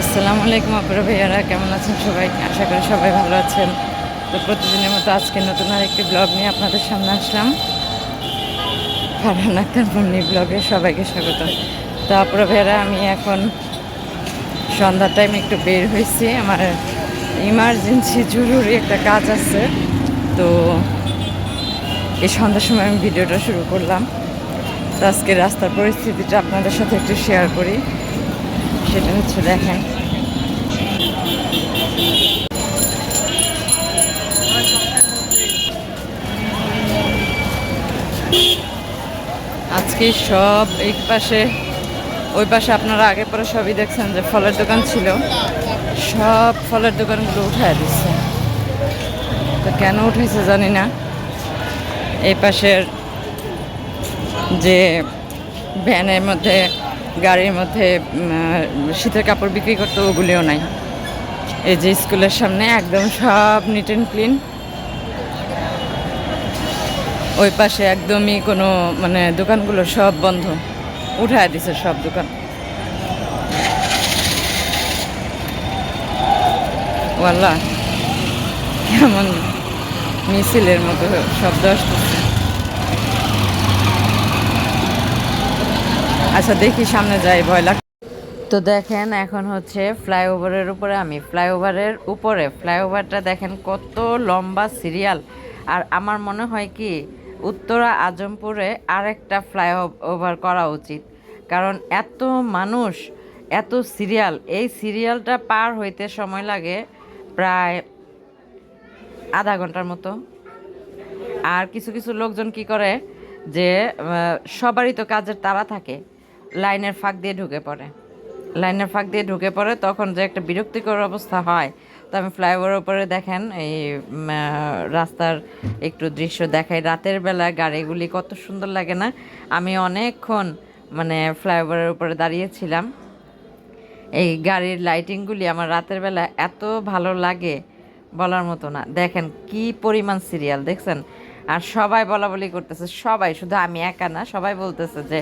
আসসালামু আলাইকুম আপুরা ভাইয়ারা, কেমন আছেন সবাই? আশা করি সবাই ভালো আছেন। তো প্রতিদিনের মতো আজকে নতুন আরেকটি ব্লগ নিয়ে আপনাদের সামনে আসলাম। ফারহান আক্তার মুন্নি ব্লগে সবাইকে স্বাগত। তো আপুরা ভাইয়ারা, আমি এখন সন্ধ্যার টাইম একটু বের হয়েছি, আমার ইমার্জেন্সি জরুরি একটা কাজ আছে। তো এই সন্ধ্যার সময় আমি ভিডিওটা শুরু করলাম। তো আজকে রাস্তার পরিস্থিতিটা আপনাদের সাথে একটু শেয়ার করি। সেটা হচ্ছে, দেখেন, আজকে সব এই পাশে ওই পাশে আপনারা আগে পরে সবই দেখছেন যে ফলের দোকান ছিল, সব ফলের দোকানগুলো উঠায় দিচ্ছে। তো কেন উঠেছে জানি না। এই পাশের যে ভ্যানের মধ্যে, গাড়ির মধ্যে শীতের কাপড় বিক্রি করতো, ওগুলিও নাই। এই যে স্কুলের সামনে একদম সব নিট অ্যান্ড ক্লিন। ওই পাশে একদমই কোনো দোকানগুলো সব বন্ধ, উঠায় দিছে সব দোকান। ওয়াল্লাহ, কেমন মিছিলের মতো শব্দ আসতেছে। আচ্ছা দেখি, সামনে যাই, ভয় লাগ। তো দেখেন, এখন হচ্ছে ফ্লাইওভারের উপরে, আমি ফ্লাইওভারটা দেখেন কত লম্বা সিরিয়াল। আর আমার মনে হয় কি, উত্তরা আজমপুরে আরেকটা ফ্লাইওভার করা উচিত, কারণ এত মানুষ, এত সিরিয়াল, এই সিরিয়ালটা পার হইতে সময় লাগে প্রায় আধা ঘন্টার মতো। আর কিছু কিছু লোকজন কি করে যে সবারই তো কাজের তাড়া থাকে, লাইনের ফাঁক দিয়ে ঢুকে পড়ে, তখন যে একটা বিরক্তিকর অবস্থা হয়। তো আমি ফ্লাইওভারের উপরে দেখেন এই রাস্তার একটু দৃশ্য দেখাই। রাতের বেলা গাড়িগুলি কত সুন্দর লাগে না? আমি অনেকক্ষণ ফ্লাইওভারের উপরে দাঁড়িয়েছিলাম। এই গাড়ির লাইটিংগুলি আমার রাতের বেলা এত ভালো লাগে, বলার মতো না। দেখেন কি পরিমাণ সিরিয়াল, দেখছেন? আর সবাই বলা বলি করতেছে, সবাই, শুধু আমি একা না, সবাই বলতেছে যে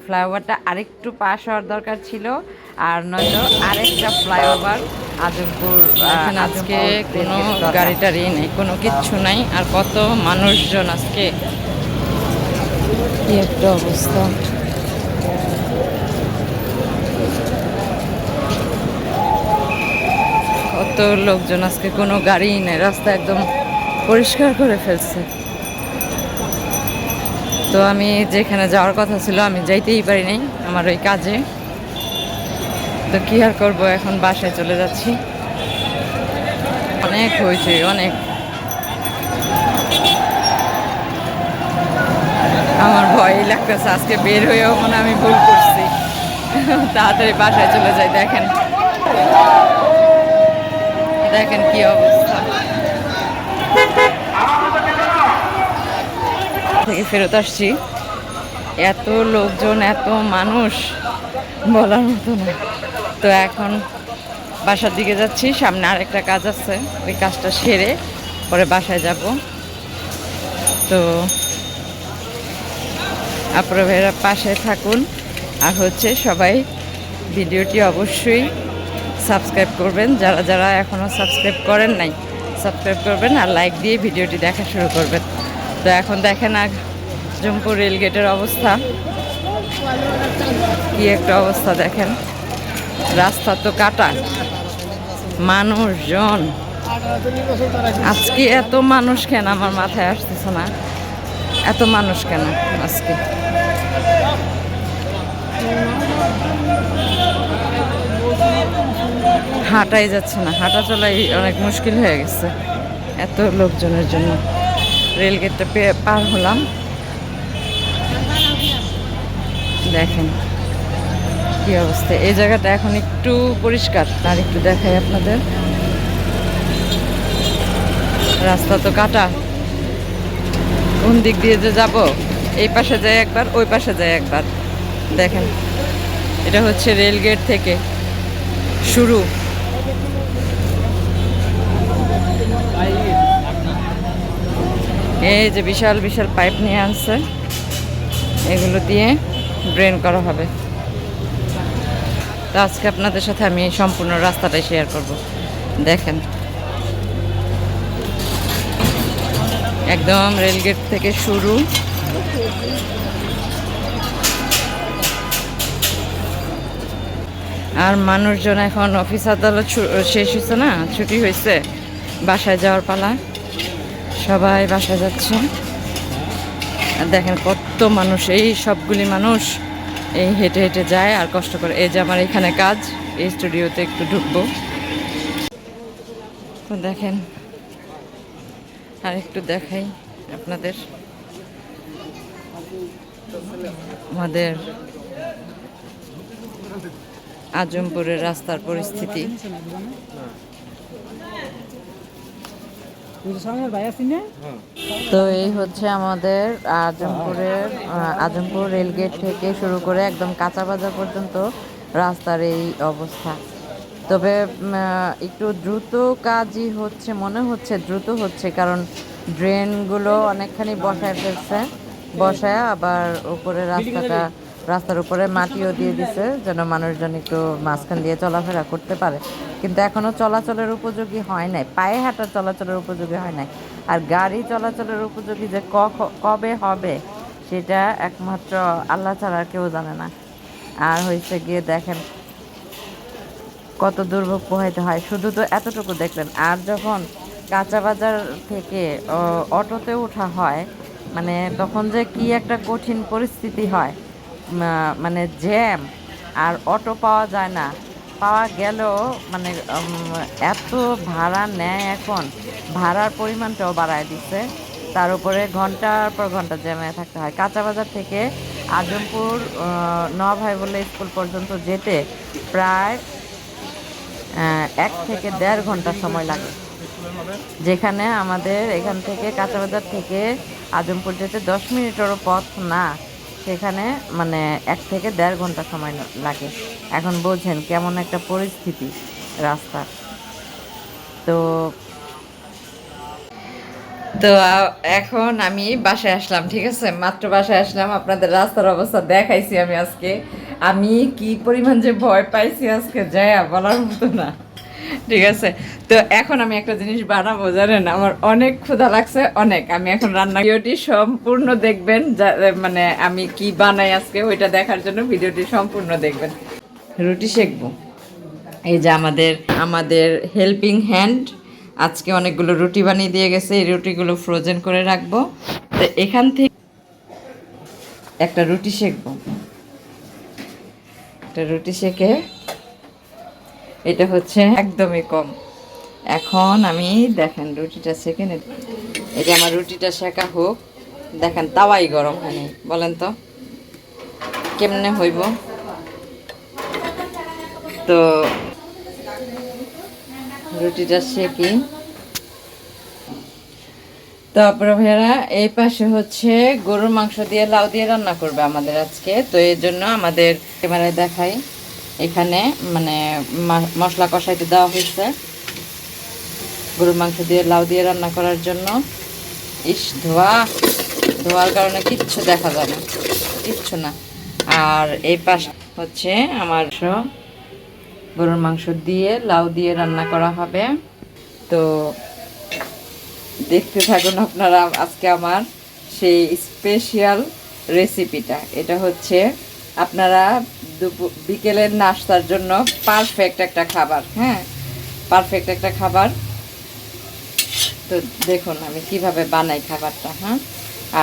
ফ্লাইওভারটা আরেকটু পাশ হওয়ার দরকার ছিল, আর নয়তো আরেকটা ফ্লাইওভার আজমপুর। আজকে কোনো গাড়ি টাড়ি নেই, কোনো কিচ্ছু নাই। আর কত মানুষজন আজকে, কি একটা অবস্থা! কত লোকজন, আজকে কোনো গাড়িই নেই, রাস্তা একদম পরিষ্কার করে ফেলছে। তো আমি যেখানে যাওয়ার কথা ছিল, আমি যাইতেই পারি নাই আমার ওই কাজে। তো কি আর করবো, এখন বাসায় চলে যাচ্ছি। অনেক হয়েছে, অনেক। আমার ভয়ই লাগতেছে, আজকে বের হয়েও আমি ভুল করছি। তাড়াতাড়ি বাসায় চলে যাই। দেখেন দেখেন কি অবস্থা। থেকে ফেরত আসছি, এত লোকজন, এত মানুষ, বলার মতো না। তো এখন বাসার দিকে যাচ্ছি, সামনে আরেকটা কাজ আছে, ওই কাজটা সেরে পরে বাসায় যাব। তো আপনারা ভাইয়েরা পাশে থাকুন, আর হচ্ছে সবাই ভিডিওটি অবশ্যই সাবস্ক্রাইব করবেন, যারা যারা এখনও সাবস্ক্রাইব করেন নাই সাবস্ক্রাইব করবেন, আর লাইক দিয়ে ভিডিওটি দেখা শুরু করবেন। তো এখন দেখেন আজমপুর রেলগেটের অবস্থা, কি একটা অবস্থা দেখেন। রাস্তা তো কাটা, মানুষজন। আজকে এত মানুষ কেন, আমার মাথায় আসতেছে না, এত মানুষ কেন আজকে। হাঁটাই যাচ্ছে না, হাঁটা চলাই অনেক মুশকিল হয়ে গেছে এত লোকজনের জন্য। রেলগেটটা পার হলাম, দেখেন কি অবস্থা। এই জায়গাটা এখন একটু পরিষ্কার, আর একটু দেখাই আপনাদের। রাস্তা তো কাটা, কোন দিক দিয়ে যে যাব, এই পাশে যাই একবার, ওই পাশে যাই একবার। দেখেন, এটা হচ্ছে রেলগেট থেকে শুরু। এই যে বিশাল বিশাল পাইপ নিয়ে আনছে, এগুলো দিয়ে ড্রেন করা হবে। তো আজকে আপনাদের সাথে আমি সম্পূর্ণ রাস্তাটাই শেয়ার করব। দেখেন একদম রেলগেট থেকে শুরু, আর মানুষজন এখন অফিস আদালত শেষ হয়েছে না, ছুটি হয়েছে, বাসায় যাওয়ার পালা, সবাই বাসায় যাচ্ছে। আর দেখেন কত মানুষ, এই সবগুলি মানুষ এই হেঁটে হেঁটে যায় আর কষ্ট করে। এই যে আমার এখানে কাজ, এই স্টুডিওতে একটু ঢুকবো, তো দেখেন আর একটু দেখাই আপনাদের আমাদের আজমপুরের রাস্তার পরিস্থিতি। তো এই হচ্ছে আমাদের আজমপুর রেলগেট থেকে শুরু করে একদম কাঁচা বাজার পর্যন্ত রাস্তার এই অবস্থা। তবে একটু দ্রুত কাজই হচ্ছে, মনে হচ্ছে দ্রুত হচ্ছে, কারণ ড্রেনগুলো অনেকখানি বসায় ফেলছে, বসায় আবার উপরে রাস্তার উপরে মাটিও দিয়ে দিছে যেন মানুষজন একটু মাঝখান দিয়ে চলাফেরা করতে পারে। কিন্তু এখনো চলাচলের উপযোগী হয় নাই, পায়ে হাঁটার চলাচলের উপযোগী হয় নাই। আর গাড়ি চলাচলের উপযোগী যে কবে হবে সেটা একমাত্র আল্লাহ ছাড়া কেউ জানে না। আর হয়েছে গিয়ে দেখেন কত দুর্ভোগ পোহাইতে হয়, শুধু তো এতটুকু দেখলেন। আর যখন কাঁচা বাজার থেকে অটোতে ওঠা হয়, মানে তখন যে কি একটা কঠিন পরিস্থিতি হয়, মানে জ্যাম, আর অটো পাওয়া যায় না, পাওয়া গেলেও মানে এত ভাড়া নেয়, এখন ভাড়ার পরিমাণটাও বাড়ায় দিচ্ছে, তার উপরে ঘন্টার পর ঘন্টা জ্যামে থাকতে হয়। কাঁচা বাজার থেকে আজমপুর নভাই বলে স্কুল পর্যন্ত যেতে প্রায় 1 থেকে 1.5 ঘন্টা সময় লাগে, যেখানে আমাদের এখান থেকে কাঁচাবাজার থেকে আজমপুর যেতে 10 মিনিটেরও পথ না, সেখানে মানে 1 থেকে 1.5 ঘন্টা সময় লাগে। এখন বোঝেন কেমন একটা পরিস্থিতি রাস্তার। তো তো এখন আমি বাসায় আসলাম, ঠিক আছে, মাত্র বাসায় আসলাম, আপনাদের রাস্তার অবস্থা দেখাইছি আমি আজকে। আমি কি পরিমাণ যে ভয় পাইছি আজকে যায় বলার মতো না, ঠিক আছে। তো এখন আমি একটা জিনিস বানাবো, জানেন আমার অনেক ক্ষুধা লাগছে, অনেক। আমি এখন রান্না, ভিডিওটি সম্পূর্ণ দেখবেন, মানে আমি কি বানাই আজকে ওইটা দেখার জন্য ভিডিওটি সম্পূর্ণ দেখবেন। রুটি সেকবো, এই যে আমাদের হেল্পিং হ্যান্ড আজকে অনেকগুলো রুটি বানিয়ে দিয়ে গেছে, এই রুটিগুলো ফ্রোজেন করে রাখবো। তো এখান থেকে একটা রুটি সেকবো, একটা রুটি সেকে, এটা হচ্ছে একদমই কম। এখন আমি দেখেন রুটিটা সেকে নেব, এই যে আমার রুটিটা সেকা হোক, দেখেন তাওয়াই গরম হয়নি, বলেন তো কেমনে হইব। তো রুটিটা সেকি, তারপরে ভাইয়ারা এই পাশে হচ্ছে গরুর মাংস দিয়ে লাউ দিয়ে রান্না করবে আমাদের আজকে। তো এর জন্য আমাদের ক্যামেরায় দেখাই, এখানে মানে মশলা কষাইতে দেওয়া হয়েছে গরুর মাংস দিয়ে লাউ দিয়ে রান্না করার জন্য। ইস ধোয়ার কারণে কিচ্ছু দেখা যায় না, কিচ্ছু না। আর এই পাশ হচ্ছে আমার গরুর মাংস দিয়ে লাউ দিয়ে রান্না করা হবে। তো দেখতে থাকুন আপনারা আজকে আমার সেই স্পেশাল রেসিপিটা। এটা হচ্ছে আপনারা বিকেলের নাস্তার জন্য পারফেক্ট একটা খাবার, হ্যাঁ, পারফেক্ট একটা খাবার। তো দেখুন আমি কিভাবে বানাই খাবারটা, হ্যাঁ।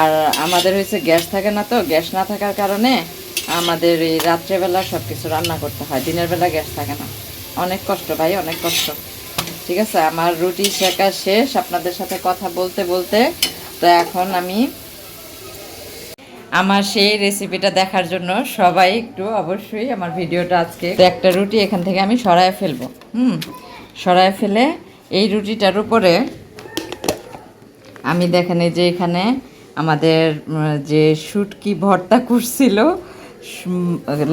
আর আমাদের হয়েছে গ্যাস থাকে না, তো গ্যাস না থাকার কারণে আমাদের এই রাত্রেবেলা সব কিছু রান্না করতে হয়, দিনের বেলা গ্যাস থাকে না। অনেক কষ্ট ভাই, অনেক কষ্ট। ঠিক আছে, আমার রুটি সেকা শেষ আপনাদের সাথে কথা বলতে বলতে। তো এখন আমি আমার সেই রেসিপিটা দেখার জন্য সবাই একটু অবশ্যই আমার ভিডিওটা আজকে, একটা রুটি এখান থেকে আমি সরায় ফেলবো, সরায় ফেলে এই রুটিটার উপরে আমি দেখেন এই যে এখানে আমাদের যে শুটকি ভর্তা করছিল,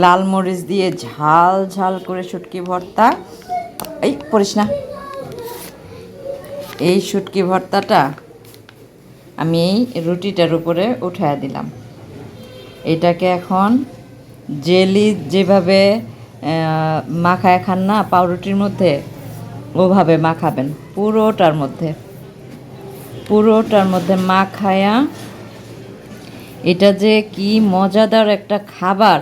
লাল মরিচ দিয়ে ঝাল ঝাল করে শুটকি ভর্তা, এই পড়িস না, এই শুটকি ভর্তাটা আমি এই রুটিটার উপরে উঠায় দিলাম। এটাকে এখন জেলি যেভাবে মাখায় খান না পাউরুটির মধ্যে, ওভাবে মাখাবেন পুরোটার মধ্যে মাখায়া। এটা যে কি মজাদার একটা খাবার,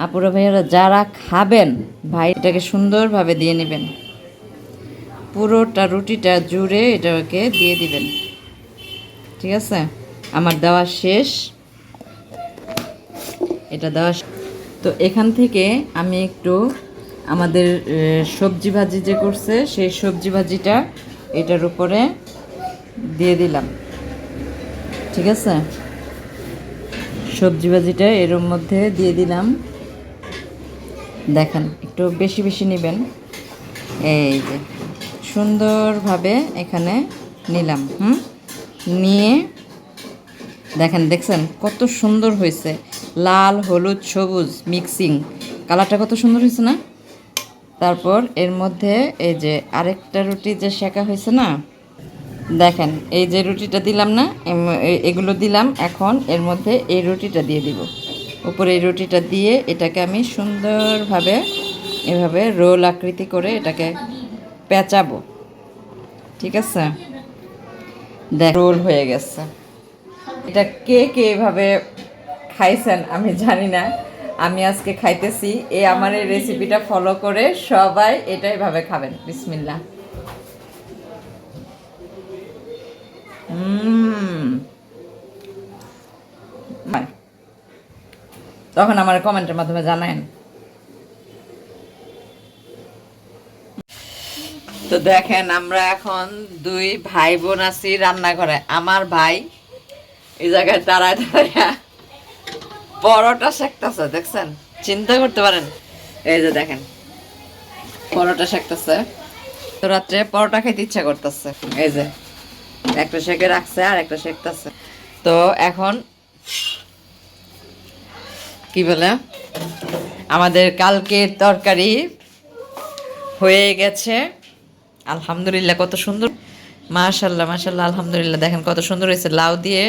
আপুরা ভাইয়ারা যারা খাবেন ভাই এটাকে সুন্দরভাবে দিয়ে নেবেন, পুরোটা রুটিটা জুড়ে এটাকে দিয়ে দিবেন। ঠিক আছে, আমার দেওয়া শেষ, এটা দেওয়া তো এখান থেকে আমি একটু আমাদের সবজি ভাজি যে করছে সেই সবজি ভাজিটা এটার উপরে দিয়ে দিলাম। ঠিক আছে, সবজি ভাজিটা এর মধ্যে দিয়ে দিলাম। দেখেন একটু বেশি বেশি নেবেন, এই যে সুন্দরভাবে এখানে নিলাম। নিয়ে দেখেন, দেখছেন কত সুন্দর হয়েছে, লাল হলুদ সবুজ মিক্সিং কালারটা কত সুন্দর হয়েছে না। তারপর এর মধ্যে এই যে আরেকটা রুটি যে সেঁকা হয়েছে না, দেখেন এই যে রুটিটা দিলাম না, এগুলো দিলাম। এখন এর মধ্যে এই রুটিটা দিয়ে দিব, উপরে এই রুটিটা দিয়ে এটাকে আমি সুন্দরভাবে এভাবে রোল আকৃতি করে এটাকে পেঁচাবো। ঠিক আছে, দেখ রোল হয়ে গেছে। এটা কে কে এভাবে খাইছেন আমি জানি না, আমি আজকে খাইতেছি। আমার এই রেসিপিটা ফলো করে সবাই এটাই ভাবে খাবেন। বিসমিল্লাহ। তখন আমার কমেন্টের মাধ্যমে জানায়েন। তো দেখেন আমরা এখন দুই ভাই বোন আছি রান্নাঘরে। আমার ভাই এই জায়গায় দাঁড়ায় দাঁড়ায় পরোটা সেকতেছে, দেখছেন, চিন্তা করতে পারেন। এই যে দেখেন পরোটা সেকতেছে, তো রাত্রে পরোটা খাইতে ইচ্ছা করতেছে। এই যে একটা সেকে রাখছে আর একটা সেকতেছে। তো এখন কি বলে, আমাদের কালকের তরকারি হয়ে গেছে আলহামদুলিল্লাহ। কত সুন্দর, মাশাল্লাহ মাশাল্লাহ, আলহামদুলিল্লাহ। দেখেন কত সুন্দর হয়েছে, লাউ দিয়ে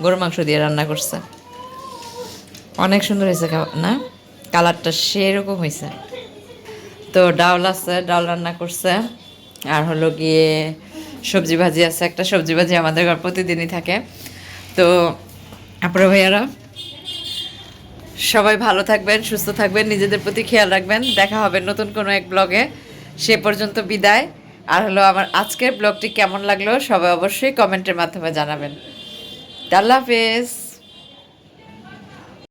গরু মাংস দিয়ে রান্না করছে, অনেক সুন্দর হয়েছে না, কালারটা সেরকম হয়েছে। তো ডাউল আছে, ডাউল রান্না করছে, আর হলো গিয়ে সবজি ভাজি আছে। একটা সবজি ভাজি আমাদের ঘর প্রতিদিনই থাকে। তো আপনারা ভাইয়ারা সবাই ভালো থাকবেন, সুস্থ থাকবেন, নিজেদের প্রতি খেয়াল রাখবেন। দেখা হবে নতুন কোনো এক ব্লগে, সে পর্যন্ত বিদায়। আর হলো আমার আজকের ব্লগটি কেমন লাগলো সবাই অবশ্যই কমেন্টের মাধ্যমে জানাবেন। আল্লাহ হাফেজ।